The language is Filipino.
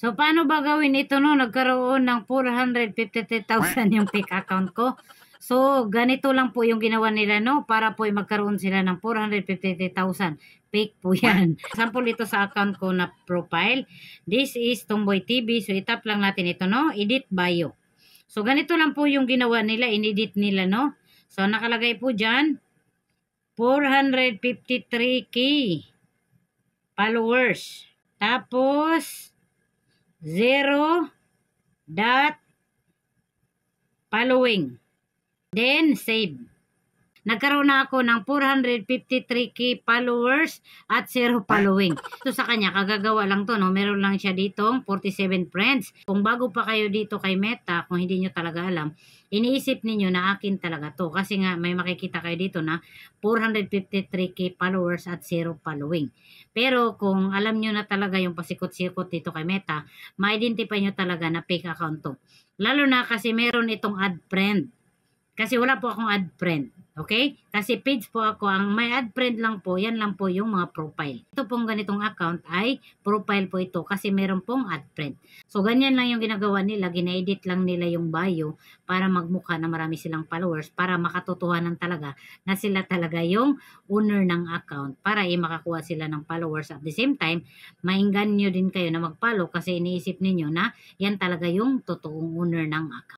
So, paano ba gawin ito no? Nagkaroon ng 453,000 yung fake account ko. So, ganito lang po yung ginawa nila, no? Para po magkaroon sila ng 453,000. Fake po yan. Sample ito sa account ko na profile. This is Tomboy TV. So, itap lang natin ito, no? Edit bio. So, ganito lang po yung ginawa nila. Inedit nila, no? So, nakalagay po dyan, 453k followers. Tapos, 0 dot following. Then, save. Nagkaroon na ako ng 453k followers at 0 following. So sa kanya, kagagawa lang to, no? Meron lang siya ditong 47 friends. Kung bago pa kayo dito kay Meta, kung hindi nyo talaga alam, iniisip ninyo na akin talaga to. Kasi nga, may makikita kayo dito na 453k followers at 0 following. Pero kung alam nyo na talaga yung pasikot-sikot dito kay Meta, ma-identify nyo talaga na fake account to. Lalo na kasi meron itong add friend. Kasi wala po akong add friend. Okay? Kasi page po ako. Ang may add friend lang po, yan lang po yung mga profile. Ito pong ganitong account ay profile po ito kasi meron pong add friend. So, ganyan lang yung ginagawa nila. Gina-edit lang nila yung bio para magmukha na marami silang followers para makatotohanan talaga na sila talaga yung owner ng account para makakuha sila ng followers. At the same time, mainggan nyo din kayo na mag-follow kasi iniisip ninyo na yan talaga yung totoong owner ng account.